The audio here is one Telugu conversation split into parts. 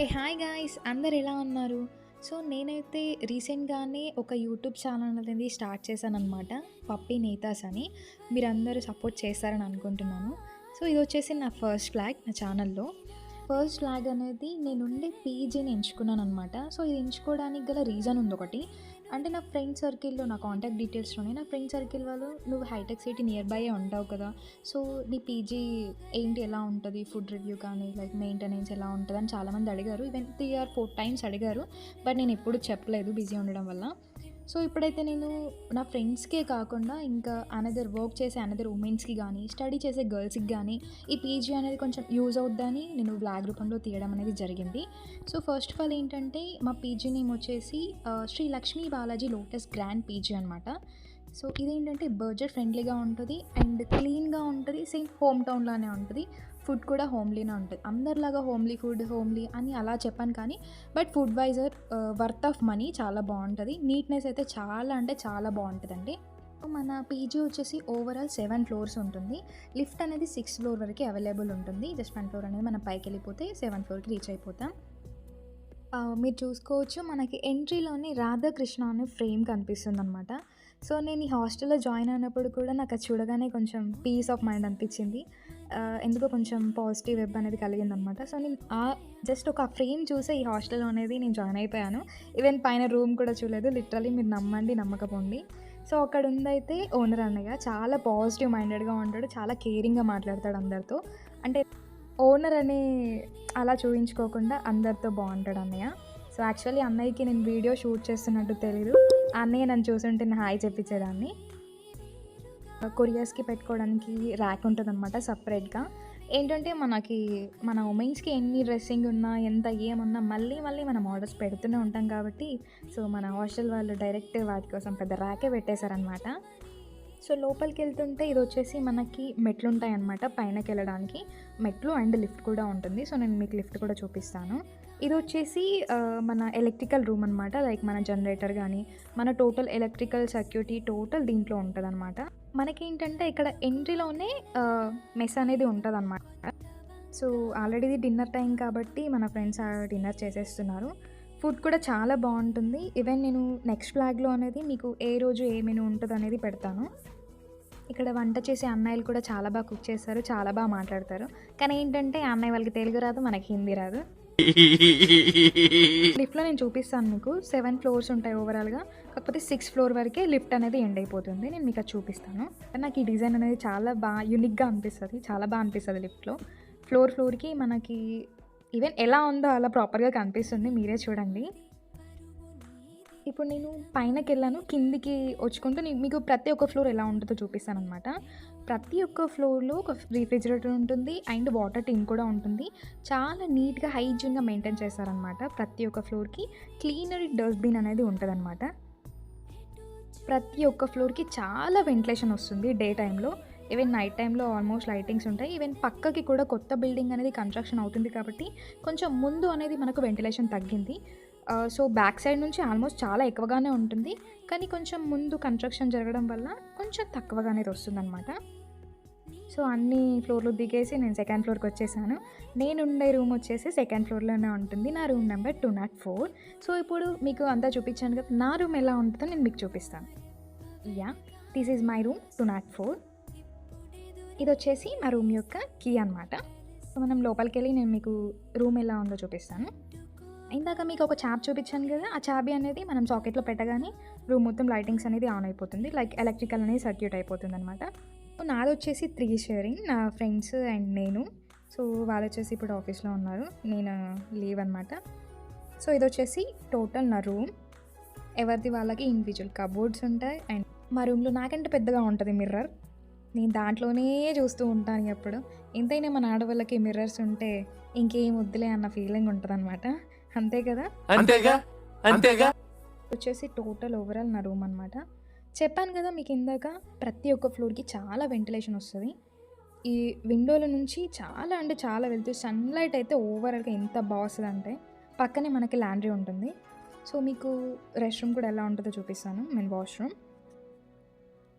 హే హాయ్ గాయ్స్, అందరు ఎలా ఉన్నారు? సో నేనైతే రీసెంట్గానే ఒక యూట్యూబ్ ఛానల్ అనేది స్టార్ట్ చేశానన్నమాట. పప్పీ నేతాస్ అని. మీరందరూ సపోర్ట్ చేస్తారని అనుకుంటున్నాను. సో ఇది వచ్చేసి నా ఫస్ట్ ఫ్లాగ్ నా ఛానల్లో. ఫస్ట్ ఫ్లాగ్ అనేది నేనుండే పీజీని ఎంచుకున్నాననమాట. సో ఇది ఎంచుకోవడానికి గల రీజన్ ఉంది ఒకటి. అంటే నా ఫ్రెండ్ సర్కిల్‌లో నా కాంటాక్ట్ డీటెయిల్స్‌లోనే నా ఫ్రెండ్ సర్కిల్ వాళ్ళు "నువ్వు హైటెక్ సిటీ నియర్ బైయే ఉంటావు కదా! సో నీ పీజీ ఏంటి, ఎలా ఉంటది? ఫుడ్ రివ్యూ కానీ లైక్ మెయింటెనెన్స్ ఎలా ఉంటదని" చాలామంది అడిగారు. ఈవెన్ 3 ఆర్ 4 టైమ్స్ అడిగారు. బట్ నేను ఎప్పుడు చెప్పలేదు బిజీ ఉండడం వల్ల. సో ఇప్పుడైతే నేను నా ఫ్రెండ్స్‌కే కాకుండా ఇంకా వర్క్ చేసే ఉమెన్స్‌కి గానీ, స్టడీ చేసే గర్ల్స్‌కి గానీ ఈ పీజీ అనేది కొంచెం యూజ్ అవుద్దని నేను వ్లాగ్ రూపంలో తీయడం అనేది జరిగింది. సో ఫస్ట్ ఆఫ్ ఆల్ ఏంటంటే మా పీజీ నేమ్ వచ్చేసి Sri Lakshmi Balaji lotus grand PG అనమాట. సో ఇదేంటంటే బడ్జెట్ ఫ్రెండ్లీగా ఉంటుంది అండ్ క్లీన్‌గా ఉంటది. సేమ్ హోమ్ టౌన్ లానే ఉంటది. ఫుడ్ కూడా హోమ్లీనే ఉంటది. అందరిలాగా హోమ్లీ ఫుడ్, హోమ్లీ అని అలా చెప్పను కానీ but food wise worth of money చాలా బావుంటది. నీట్‌నెస్ అయితే చాలా అంటే చాలా బావుంటదండి. మన పీజీ వచ్చేసి ఓవరాల్ 7 ఫ్లోర్స్ ఉంటుంది. లిఫ్ట్ అనేది 6th ఫ్లోర్ వరకే అవైలబుల్ ఉంటుంది. జస్ట్ 1 ఫ్లోర్ అనేది మనం పైకెళ్ళిపోతే 7th ఫ్లోర్‌కి రీచ్ అయిపోతాం. మీరు చూసుకోవచ్చు మనకి ఎంట్రీలోనే రాధాకృష్ణ అనే ఫ్రేమ్ కనిపిస్తుందనమాట. సో నేను ఈ హాస్టల్‌లో జాయిన్ అయినప్పుడు కూడా నాకు అది చూడగానే కొంచెం పీస్ ఆఫ్ మైండ్ అనిపించింది. ఎందుకో కొంచెం పాజిటివ్ వెబ్ అనేది కలిగిందనమాట. సో నేను జస్ట్ ఒక ఫ్రేమ్ చూసే ఈ హాస్టల్‌లో అనేది నేను జాయిన్ అయిపోయాను. ఈవెన్ పైన రూమ్ కూడా చూడలేదు. లిటరల్లీ మీరు నమ్మండి, నమ్మకపోండి. సో అక్కడ ఉందైతే ఓనర్ అన్నయ్య. చాలా పాజిటివ్ మైండెడ్‌గా ఉంటాడు. చాలా కేరింగ్‌గా మాట్లాడతాడు అందరితో. అంటే ఓనర్ అని అలా చూయించుకోకుండా అందరితో బావుంటాడు అన్నయ్య. సో యాక్చువల్లీ అన్నయ్యకి నేను వీడియో షూట్ చేస్తున్నట్టు తెలీదు. ఆ అన్నయ్య నన్ను చూసుంటే నేను హాయ్ చెప్పించేదాన్ని. కొరియర్స్‌కి పెట్టుకోవడానికి ర్యాక్ ఉంటదనమాట సెపరేట్‌గా. ఏంటంటే మన ఉమెన్స్‌కి ఎన్ని డ్రెస్సింగ్ ఉన్నా, ఎంత ఏమున్నా మళ్ళీ మళ్ళీ మనం ఆర్డర్స్ పెడుతూనే ఉంటాం కాబట్టి సో మన హాస్టల్ వాళ్ళు డైరెక్ట్ వాటి కోసం పెద్ద ర్యాకే పెట్టేశారనమాట. సో లోపలికెళ్తుంటే ఇదొచ్చేసి మనకి మెట్లుంటాయన్నమాట పైనకెళ్ళడానికి. మెట్లు అండ్ లిఫ్ట్ కూడా ఉంటుంది. సో నేను మీకు లిఫ్ట్ కూడా చూపిస్తాను. ఇదొచ్చేసి మన ఎలక్ట్రికల్ రూమ్ అనమాట. లైక్ మన జనరేటర్ గానీ, మన టోటల్ ఎలక్ట్రికల్ సర్క్యూట్ టోటల్ దీంట్లో ఉంటదనమాట. మనకేంటంటే ఇక్కడ ఎంట్రీలోనే మెస్ అనేది ఉంటదనమాట. సో ఆల్రెడీ ఇది డిన్నర్ టైం కాబట్టి మన ఫ్రెండ్స్ డిన్నర్ చేసేస్తున్నారు. ఫుడ్ కూడా చాలా బావుంటుంది. ఈవెన్ నేను నెక్స్ట్ ఫ్లాగ్‌లో అనేది మీకు ఏ రోజు ఏ మెనూ ఉంటదనేది పెడతాను. ఇక్కడ వంట చేసే అన్నయ్యలు కూడా చాలా బాగా కుక్ చేస్తారు. చాలా బాగా మాట్లాడతారు. కానీ ఏంటంటే ఆ అన్నయ్య వాళ్ళకి తెలుగు రాదు, మనకి హిందీ రాదు. లిఫ్ట్‌లో నేను చూపిస్తాను మీకు. 7 ఫ్లోర్స్ ఉంటాయి ఓవరాల్‌గా. కాకపోతే 6th ఫ్లోర్ వరకే లిఫ్ట్ అనేది ఎండ్ అయిపోతుంది. నేను మీకు అది చూపిస్తాను. నాకు ఈ డిజైన్ అనేది చాలా యూనిక్‌గా అనిపిస్తది. చాలా అనిపిస్తది లిఫ్ట్‌లో. ఫ్లోర్‌కి మనకి ఈవెన్ ఎలా ఉందో అలా ప్రాపర్‌గా కనిపిస్తుంది. మీరే చూడండి. ఇప్పుడు నేను పైనకెళ్ళాను. కిందికి వచ్చుకుంటూ మీకు ప్రతి ఒక్క ఫ్లోర్ ఎలా ఉంటదో చూపిస్తాననమాట. ప్రతి ఒక్క ఫ్లోర్‌లో ఒక రిఫ్రిజిరేటర్ ఉంటుంది అండ్ వాటర్ టిన్ కూడా ఉంటుంది. చాలా నీట్‌గా, హైజీన్‌గా మెయింటైన్ చేస్తారనమాట. ప్రతి ఒక్క ఫ్లోర్‌కి క్లీనరీ డస్ట్‌బిన్ అనేది ఉంటదనమాట. ప్రతి ఒక్క ఫ్లోర్‌కి చాలా వెంటిలేషన్ వస్తుంది డే టైమ్‌లో. ఈవెన్ నైట్ టైమ్‌లో ఆల్మోస్ట్ లైటింగ్స్ ఉంటాయి. ఈవెన్ పక్కకి కూడా కొత్త బిల్డింగ్ అనేది కన్‌స్ట్రక్షన్ అవుతుంది కాబట్టి కొంచెం ముందు అనేది మనకు వెంటిలేషన్ తగ్గింది. సో బ్యాక్ సైడ్ నుంచి ఆల్మోస్ట్ చాలా ఎక్కువగానే ఉంటుంది. కానీ కొంచెం ముందు కన్‌స్ట్రక్షన్ జరగడం వల్ల కొంచెం తక్కువగా అనేది వస్తుందనమాట. సో అన్ని ఫ్లోర్‌లు దిగేసి నేను సెకండ్ ఫ్లోర్‌కి వచ్చేసాను. నేనుండే రూమ్ వచ్చేసి సెకండ్ ఫ్లోర్‌లోనే ఉంటుంది. నా రూమ్ నెంబర్ 204. సో ఇప్పుడు మీకు అంతా చూపించాను కదా! నా రూమ్ ఎలా ఉంటదో నేను మీకు చూపిస్తాను. Yeah! This is my room 204. ఇదొచ్చేసి మా రూమ్ యొక్క కీ అనమాట. సో మనం లోపలికెళ్ళి నేను మీకు రూమ్ ఎలా ఉందో చూపిస్తాను. ఇందాక మీకు ఒక చాబ్ చూపించాను కదా! ఆ చాబీ అనేది మనం సాకెట్‌లో పెట్టగానే రూమ్ మొత్తం లైటింగ్స్ అనేది ఆన్ అయిపోతుంది. లైక్ ఎలక్ట్రికల్ అనేది సర్క్యూట్ అయిపోతుందనమాట. నాదొచ్చేసి 3 షేరింగ్. నా ఫ్రెండ్స్ అండ్ నేను. సో వాళ్ళొచ్చేసి ఇప్పుడు ఆఫీస్‌లో ఉన్నారు. నేను లీవ్ అనమాట. సో ఇదొచ్చేసి టోటల్ నా రూమ్. ఎవరిది వాళ్ళకి ఇండివిడ్యువల్ కబోర్డ్స్ ఉంటాయి. అండ్ మా రూమ్‌లో నాకంటే పెద్దగా ఉంటది మిర్రర్. నేను దాంట్లోనే చూస్తూ ఉంటాను ఎప్పుడు. ఎంతైనా మన ఆడవాళ్ళకి మిర్రర్స్ ఉంటే ఇంకేం వద్దులే అన్న ఫీలింగ్ ఉంటదనమాట. అంతే కదా! అంతేగా అంతేగా వచ్చేసి టోటల్ ఓవరాల్ నా రూమ్ అనమాట. చెప్పాను కదా మీకు ఇందాక ప్రతి ఒక్క ఫ్లోర్‌కి చాలా వెంటిలేషన్ వస్తది. ఈ విండోల నుంచి చాలా అంటే చాలా వెళ్తూ సన్‌లైట్ అయితే ఓవరాల్‌గా ఎంత వస్తదంటే పక్కనే మనకి లాండ్రీ ఉంటుంది. సో మీకు రెస్ట్ రూమ్ కూడా ఎలా ఉంటదో చూపిస్తాను. వాష్‌రూమ్.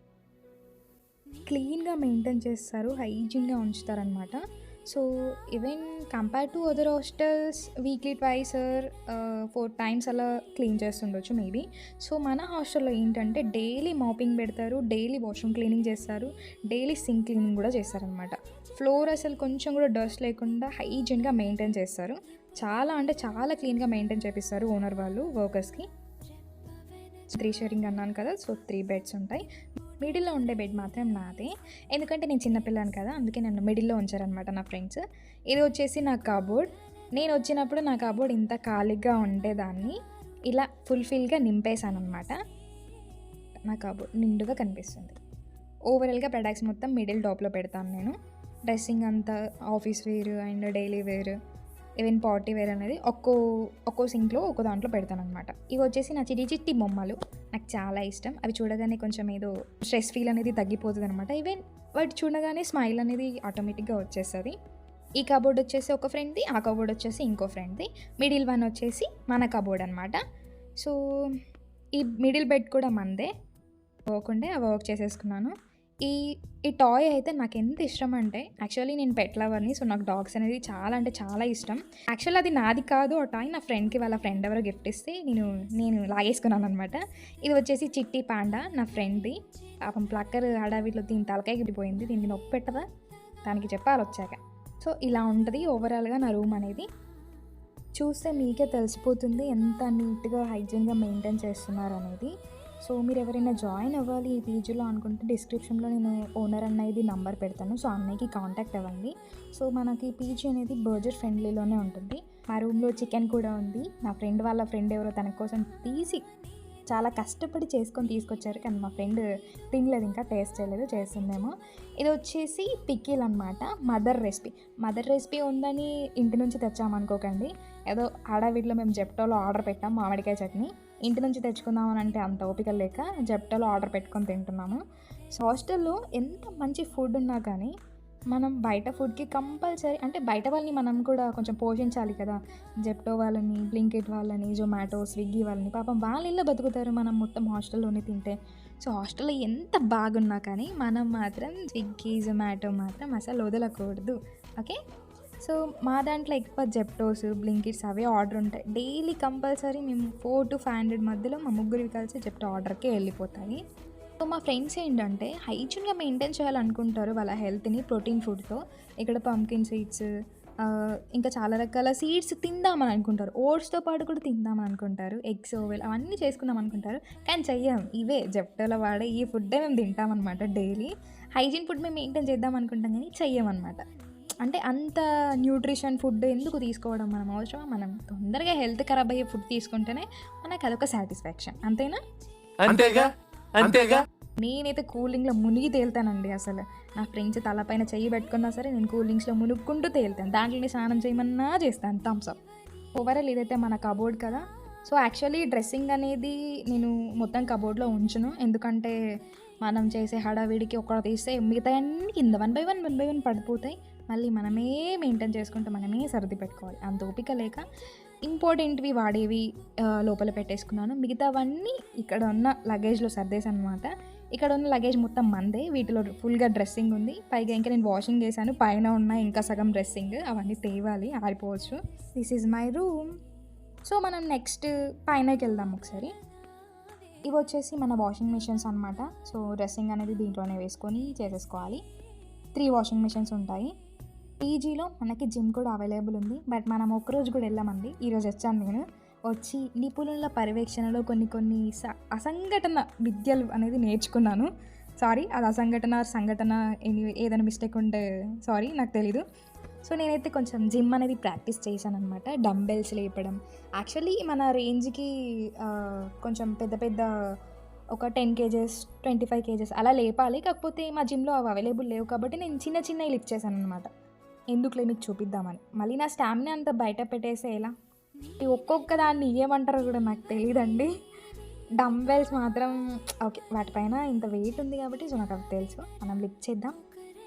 క్లీన్‌గా మెయింటైన్ చేస్తారు. హైజీన్‌గా ఉంచుతారనమాట. So even compare to other hostels weekly twice or 4 times అలా క్లీన్ చేస్తుండొచ్చు మేబీ. సో మన హాస్టల్‌లో ఏంటంటే డైలీ మాపింగ్ పెడతారు, డైలీ వాష్‌రూమ్ క్లీనింగ్ చేస్తారు, డైలీ సింక్ క్లీనింగ్ కూడా చేస్తారనమాట. ఫ్లోర్ అసలు కొంచెం కూడా డస్ట్ లేకుండా హైజీన్‌గా మెయింటైన్ చేస్తారు. చాలా అంటే చాలా క్లీన్‌గా మెయింటైన్ చేపిస్తారు ఓనర్ వాళ్ళు వర్కర్స్‌కి. 3 షేరింగ్ అన్నాను కదా! సో 3 బెడ్స్ ఉంటాయి. మిడిల్‌లో ఉండే బెడ్ మాత్రం నాదే. ఎందుకంటే నేను చిన్న పిల్లని కదా! అందుకే నన్ను మిడిల్‌లో ఉంచారనమాట నా ఫ్రెండ్స్. ఇది వచ్చేసి నా కబోర్డ్. నేను వచ్చినప్పుడు నా కబోర్డ్ ఇంత ఖాళీగా ఉండేదాన్ని. ఇలా ఫుల్‌ఫిల్‌గా నింపేసాననమాట. నా కబోర్డ్ నిండుగా కనిపిస్తుంది. ఓవరాల్‌గా ప్రొడక్ట్స్ మొత్తం మిడిల్ టాప్‌లో పెడతాను నేను. డ్రెస్సింగ్ అంతా office wear and daily wear, even party wear అనేది ఒక్కో సింక్‌లో ఒక్కో దాంట్లో పెడతాననమాట. ఇవి వచ్చేసి నా చిట్టి బొమ్మలు. నాకు చాలా ఇష్టం. అవి చూడగానే కొంచెం ఏదో స్ట్రెస్ ఫీల్ అనేది తగ్గిపోతదనమాట. ఈవెన్ వాటి చూడగానే స్మైల్ అనేది ఆటోమేటిక్‌గా వచ్చేస్తది. ఈ కబోర్డ్ వచ్చేసి ఒక ఫ్రెండ్‌ది, ఆ కబోర్డ్ వచ్చేసి ఇంకో ఫ్రెండ్‌ది. మిడిల్ వన్ వచ్చేసి మన కబోర్డ్ అనమాట. సో ఈ మిడిల్ బెడ్ కూడా మనదే. పోకుండే ఆ వర్క్ చేసేసుకున్నాను. ఈ ఈ టాయ్ అయితే నాకెంత ఇష్టం అంటే, యాక్చువల్లీ నేను పెట్ లవర్‌ని. సో నాకు డాగ్స్ అనేది చాలా అంటే చాలా ఇష్టం. యాక్చువల్లీ అది నాది కాదు ఆ టాయ్. నా ఫ్రెండ్‌కి వాళ్ళ ఫ్రెండ్ ఎవరో గిఫ్ట్ ఇస్తే నేను లాగేసుకున్నాననమాట. ఇది వచ్చేసి చిట్టి పాండా నా ఫ్రెండ్‌ది. పాపం ప్లక్కర్ హడావిడిలో దీని తలకాయకి పోయింది. దీనికి నొప్పి పెట్టదా? దానికి చెప్పాలి వచ్చాక. సో ఇలా ఉంటది ఓవరాల్‌గా నా రూమ్ అనేది. చూస్తే మీకే తెలిసిపోతుంది ఎంత నీట్‌గా హైజీన్‌గా మెయింటైన్ చేస్తున్నారనేది. సో మీరు ఎవరైనా జాయిన్ అవ్వాలి ఈ పీజీలో అనుకుంటే డిస్క్రిప్షన్‌లో నేను ఓనర్ అన్నయ్యది నంబర్ పెడతాను. సో అన్నయ్యకి కాంటాక్ట్ అవ్వండి. సో మనకి పీజీ అనేది బడ్జెట్ ఫ్రెండ్లీలోనే ఉంటుంది. మా రూమ్‌లో చికెన్ కూడా ఉంది. నా ఫ్రెండ్ వాళ్ళ ఫ్రెండ్ ఎవరో తన కోసం చాలా కష్టపడి చేసుకొని తీసుకొచ్చారు. కానీ మా ఫ్రెండ్ తినలేదు, ఇంకా టేస్ట్ చేయలేదు, చేస్తుందేమో. ఇది వచ్చేసి పికిల్ అనమాట. మదర్ రెసిపీ ఉందని ఇంటి నుంచి తెచ్చామనుకోకండి. ఏదో హడావిడిలో మేము జెప్టోలో ఆర్డర్ పెట్టాం మామిడికాయ చట్నీ. ఇంటి నుంచి తెచ్చుకుందామని అంటే అంత ఓపిక లేక జెప్టోలో ఆర్డర్ పెట్టుకొని తింటున్నాము. సో హాస్టల్లో ఎంత మంచి ఫుడ్ ఉన్నా కానీ మనం బయట ఫుడ్‌కి కంపల్సరీ అంటే బయట వాళ్ళని మనం కూడా కొంచెం పోషించాలి కదా! జెప్టో వాళ్ళని, బ్లింకిట్ వాళ్ళని, జొమాటో, స్విగ్గీ వాళ్ళని పాపం వాళ్ళెలా బతుకుతారు మనం మొత్తం హాస్టల్‌లోనే తింటే. సో హాస్టల్‌లో ఎంత బాగున్నా కానీ మనం మాత్రం స్విగ్గీ, జొమాటో మాత్రం అసలు వదలకూడదు. ఓకే. సో మా దాంట్లో ఎక్కువ జెప్టోస్, బ్లింకిట్స్ అవే ఆర్డర్ ఉంటాయి. డైలీ కంపల్సరీ మేము 400-500 మధ్యలో మా ముగ్గురివి కలిసి జెప్టో ఆర్డర్‌కే వెళ్ళిపోతాయి. సో మా ఫ్రెండ్స్ ఏంటంటే హైజీన్‌గా మెయింటైన్ చేయాలనుకుంటారు వాళ్ళ హెల్త్‌ని ప్రోటీన్ ఫుడ్‌తో. ఇక్కడ పంకిన్ సీడ్స్, ఇంకా చాలా రకాల సీడ్స్ తిందామని అనుకుంటారు. ఓట్స్‌తో పాటు కూడా తిందామని అనుకుంటారు. ఎగ్స్, ఓవెల్ అవన్నీ చేసుకుందాం అనుకుంటారు. కానీ చెయ్యం. ఇవే జెప్టోలో వాడే ఈ ఫుడ్డే మేము తింటామనమాట డైలీ. హైజీన్ ఫుడ్ మేము మెయింటైన్ చేద్దాం అనుకుంటాం కానీ చెయ్యమనమాట. అంటే అంత న్యూట్రిషన్ ఫుడ్ ఎందుకు తీసుకోవడం మనం అవసరమా? మనం తొందరగా హెల్త్ ఖరాబ్ అయ్యే ఫుడ్ తీసుకుంటేనే మనకు అదొక సాటిస్ఫాక్షన్. అంతేనా? అంతేగా. నేనైతే కూలింగ్‌లో మునిగి తేలుతానండి అసలు. నా ఫ్రెండ్స్ తలపైన చెయ్యి పెట్టుకున్నా సరే నేను కూలింగ్స్‌లో మునుక్కుంటూ తేలుతాను. దాంట్లోనే స్నానం చేయమన్నా చేస్తాను థమ్స్ అప్. ఓవరాల్ ఇదైతే మన కబోర్డ్ కదా! సో యాక్చువల్లీ డ్రెస్సింగ్ అనేది నేను మొత్తం కబోర్డ్‌లో ఉంచను. ఎందుకంటే మనం చేసే హడావిడికి ఒకటి తీస్తే మిగతాయన్నీ కింద వన్ బై వన్ పడిపోతాయి. మళ్ళీ మనమే మెయింటైన్ చేసుకుంటూ మనమే సర్ది పెట్టుకోవాలి. అంత ఓపిక లేక ఇంపార్టెంట్‌వి వాడేవి లోపల పెట్టేసుకున్నాను. మిగతావన్నీ ఇక్కడ ఉన్న లగేజ్‌లో సర్దేశాననమాట. ఇక్కడ ఉన్న లగేజ్ మొత్తం మనదే. వీటిలో ఫుల్‌గా డ్రెస్సింగ్ ఉంది. పైగా ఇంకా నేను వాషింగ్ చేశాను. పైన ఉన్న ఇంకా సగం డ్రెస్సింగ్ అవన్నీ తేవాలి, ఆరిపోవచ్చు. This is my room. So మనం నెక్స్ట్ పైనకెళ్దాం ఒకసారి. ఇవి వచ్చేసి మన వాషింగ్ మిషన్స్ అనమాట. సో డ్రెస్సింగ్ అనేది దీంట్లోనే వేసుకొని చేసేసుకోవాలి. 3 వాషింగ్ మిషన్స్ ఉంటాయి. పీజీలో మనకి జిమ్ కూడా అవైలబుల్ ఉంది. బట్ మనం ఒక్కరోజు కూడా వెళ్ళామండి. ఈరోజు వచ్చాను నేను. వచ్చి నిపుణుల పర్యవేక్షణలో కొన్ని అసంఘటన విద్యలు అనేది నేర్చుకున్నాను. సారీ అది సంఘటన ఎనీవే ఏదైనా మిస్టేక్ ఉంటే సారీ, నాకు తెలీదు. సో నేనైతే కొంచెం జిమ్ అనేది ప్రాక్టీస్ చేశాననమాట. డంబెల్స్ లేపడం. యాక్చువల్లీ మన రేంజ్‌కి కొంచెం పెద్ద ఒక 10 కేజెస్, 25 కేజెస్ అలా లేపాలి. కాకపోతే మా జిమ్‌లో అవి అవైలబుల్ లేవు కాబట్టి నేను చిన్నవి లిఫ్ట్ చేశాననమాట. ఎందుకులే మీకు చూపిద్దామని. మళ్ళీ నా స్టామినా అంతా బయట పెట్టేస్తే ఎలా? ఈ ఒక్కొక్క దాన్ని ఏమంటారో కూడా నాకు తెలీదండి. డంబెల్స్ మాత్రం ఓకే. వాటిపైన ఇంత వెయిట్ ఉంది కాబట్టి సో నాకు అవి తెలుసు. మనం లిఫ్ట్ చేద్దాం.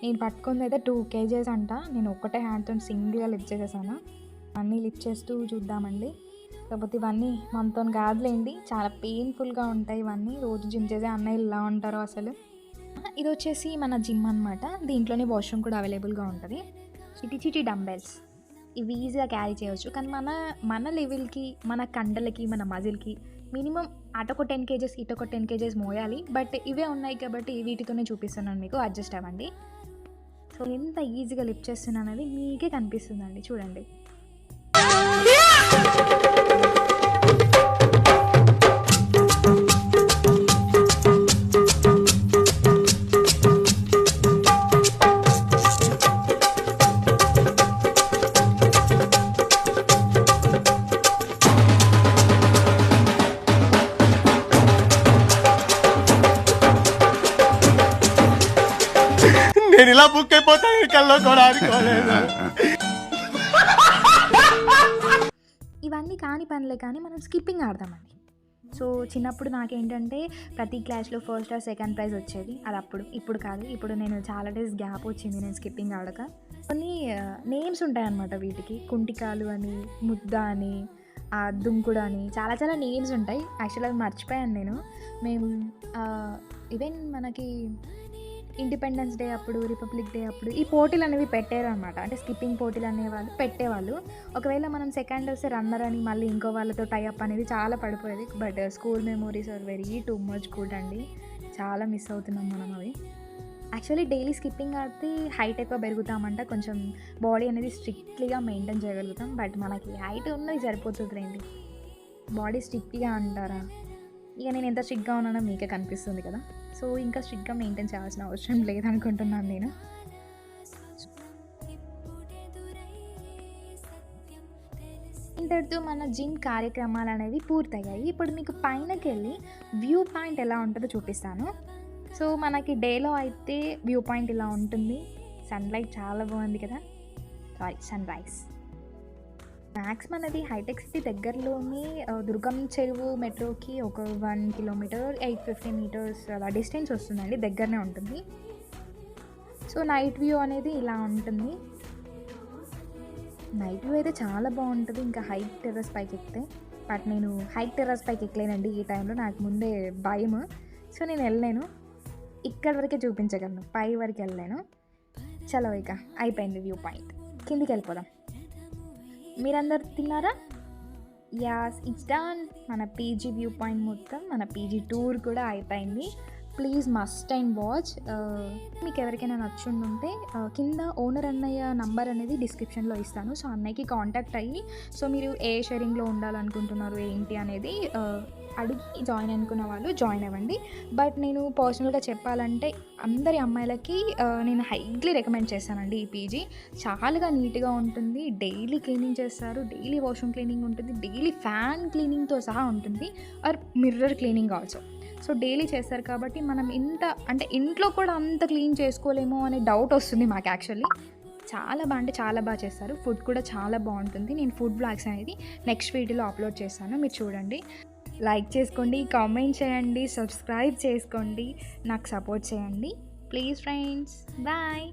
నేను పట్టుకుందయితే 2 కేజెస్ అంట. నేను ఒక్కటే హ్యాండ్‌తోని సింగిల్‌గా లిఫ్ట్ చేసేసాను. అన్నీ లిఫ్ట్ చేస్తూ చూద్దామండి. కాకపోతే ఇవన్నీ మనతోని కాదులేండి. చాలా పెయిన్‌ఫుల్‌గా ఉంటాయి ఇవన్నీ. రోజు జిమ్ చేసే అన్నయ్యలు ఎలా ఉంటారో అసలు. ఇది వచ్చేసి మన జిమ్ అనమాట. దీంట్లోనే వాష్‌రూమ్ కూడా అవైలబుల్‌గా ఉంటది. చిటి చిటి డంబెల్స్ ఇవి ఈజీగా క్యారీ చేయవచ్చు. కానీ మన లెవెల్‌కి, మన కండలకి, మన మజిల్‌కి మినిమమ్ అటొక 10 కేజెస్, ఇటొక 10 కేజెస్ మోయాలి. బట్ ఇవే ఉన్నాయి కాబట్టి వీటితోనే చూపిస్తున్నాను మీకు. అడ్జస్ట్ అవ్వండి. సో ఎంత ఈజీగా లిఫ్ట్ చేస్తున్నాననేది మీకే కనిపిస్తుందండి. చూడండి. నేను ఇలా బుక్ అయిపోతాను కల్లో కూడా అనుకోలేదు. ఇవన్నీ కాని పనులే కానీ మనం స్కిప్పింగ్ ఆడతామండి. సో చిన్నప్పుడు నాకేంటంటే ప్రతి క్లాస్లో ఫస్ట్ ఆర్ సెకండ్ ప్రైజ్ వచ్చేది. అది అప్పుడు, ఇప్పుడు కాదు. ఇప్పుడు నేను చాలా డేస్ గ్యాప్ వచ్చింది నేను స్కిప్పింగ్ ఆడక. కొన్ని నేమ్స్ ఉంటాయన్నమాట వీటికి. కుంటికాలు అని, ముద్ద అని, దుంకుడు అని చాలా చాలా నేమ్స్ ఉంటాయి. యాక్చువల్గా అవి మర్చిపోయాను నేను. మేము ఈవెన్ మనకి ఇండిపెండెన్స్ డే అప్పుడు, రిపబ్లిక్ డే అప్పుడు ఈ పోటీలు అనేవి పెట్టారు అనమాట. అంటే స్కిప్పింగ్ పోటీలు అనేవాళ్ళు పెట్టేవాళ్ళు. ఒకవేళ మనం సెకండ్ వస్తే రన్నర్ అని మళ్ళీ ఇంకో వాళ్ళతో టైఅప్ అనేది చాలా పడిపోయేది. But school memories are very too much good అండి. చాలా మిస్ అవుతున్నాం మనం అవి. యాక్చువల్లీ డైలీ స్కిప్పింగ్ ఆడితే హైట్ ఎక్కువ పెరుగుతామంట. కొంచెం బాడీ అనేది స్ట్రిక్ట్లీగా మెయింటైన్ చేయగలుగుతాం. బట్ మనకి హైట్ ఉన్నది సరిపోతుందిలేండి. బాడీ స్ట్రిక్ట్గా అంటారా? ఇక నేను ఎంత స్ట్రిక్ట్గా ఉన్నానో మీకే కనిపిస్తుంది కదా. సో ఇంకా స్ట్రిక్ట్గా మెయింటైన్ చేయాల్సిన అవసరం లేదనుకుంటున్నాను నేను. ఇంతటితో మన జిమ్ కార్యక్రమాలు అనేవి పూర్తయ్యాయి. ఇప్పుడు మీకు పైనకి వెళ్ళి వ్యూ పాయింట్ ఎలా ఉంటుందో చూపిస్తాను. సో మనకి డేలో అయితే వ్యూ పాయింట్ ఇలా ఉంటుంది. సన్లైట్ చాలా బాగుంది కదా. Sunrise. మ్యాక్స్ మనది హైటెక్ సిటీ దగ్గరలోని దుర్గం చెరువు మెట్రోకి ఒక 1 కిలోమీటర్ 850 మీటర్స్ అలా డిస్టెన్స్ వస్తుందండి. దగ్గరనే ఉంటుంది. సో నైట్ వ్యూ అనేది ఇలా ఉంటుంది. నైట్ వ్యూ అయితే చాలా బాగుంటుంది ఇంకా హైట్ టెర్రస్ పైకి ఎక్కితే. బట్ నేను హైట్ టెర్రస్ పైకి ఎక్కలేనండి ఈ టైంలో. నాకు ముందే భయం. సో నేను వెళ్ళలేను. ఇక్కడి వరకే చూపించగలను, పై వరకు వెళ్ళలేను. చలో ఇక అయిపోయింది వ్యూ పాయింట్. కిందికి వెళ్ళిపోదాం. మీరందరు తిన్నారా? Yes, it's done. మన పీజీ వ్యూ పాయింట్ మొత్తం, మన పీజీ టూర్ కూడా అయిపోయింది. Please must and watch. మీకు ఎవరికైనా నచ్చుంటే కింద ఓనర్ అన్నయ్య నంబర్ అనేది డిస్క్రిప్షన్లో ఇస్తాను. సో అన్నయ్యకి కాంటాక్ట్ అయ్యి, సో మీరు ఏ షేరింగ్లో ఉండాలనుకుంటున్నారు ఏంటి అనేది అడిగి జాయిన్ అనుకున్న వాళ్ళు జాయిన్ అవ్వండి. బట్ నేను పర్సనల్గా చెప్పాలంటే అందరి అమ్మాయిలకి నేను హైలీ రికమెండ్ చేస్తానండి ఈ పీజీ. చాలా నీట్గా ఉంటుంది. డైలీ క్లీనింగ్ చేస్తారు, డైలీ వాష్రూమ్ క్లీనింగ్ ఉంటుంది, డైలీ ఫ్యాన్ క్లీనింగ్తో సహా ఉంటుంది, or mirror cleaning also. So daily చేస్తారు కాబట్టి మనం ఇంట్లో కూడా అంత క్లీన్ చేసుకోలేమో అనే డౌట్ వస్తుంది మాకు. యాక్చువల్లీ చాలా బాగా చేస్తారు. ఫుడ్ కూడా చాలా బాగుంటుంది. నేను ఫుడ్ బ్లాగ్స్ అనేది నెక్స్ట్ వీడియోలో అప్లోడ్ చేస్తాను, మీరు చూడండి. లైక్ చేసుకోండి, కామెంట్ చేయండి, సబ్స్క్రైబ్ చేసుకోండి, నాకు సపోర్ట్ చేయండి ప్లీజ్ ఫ్రెండ్స్. బాయ్.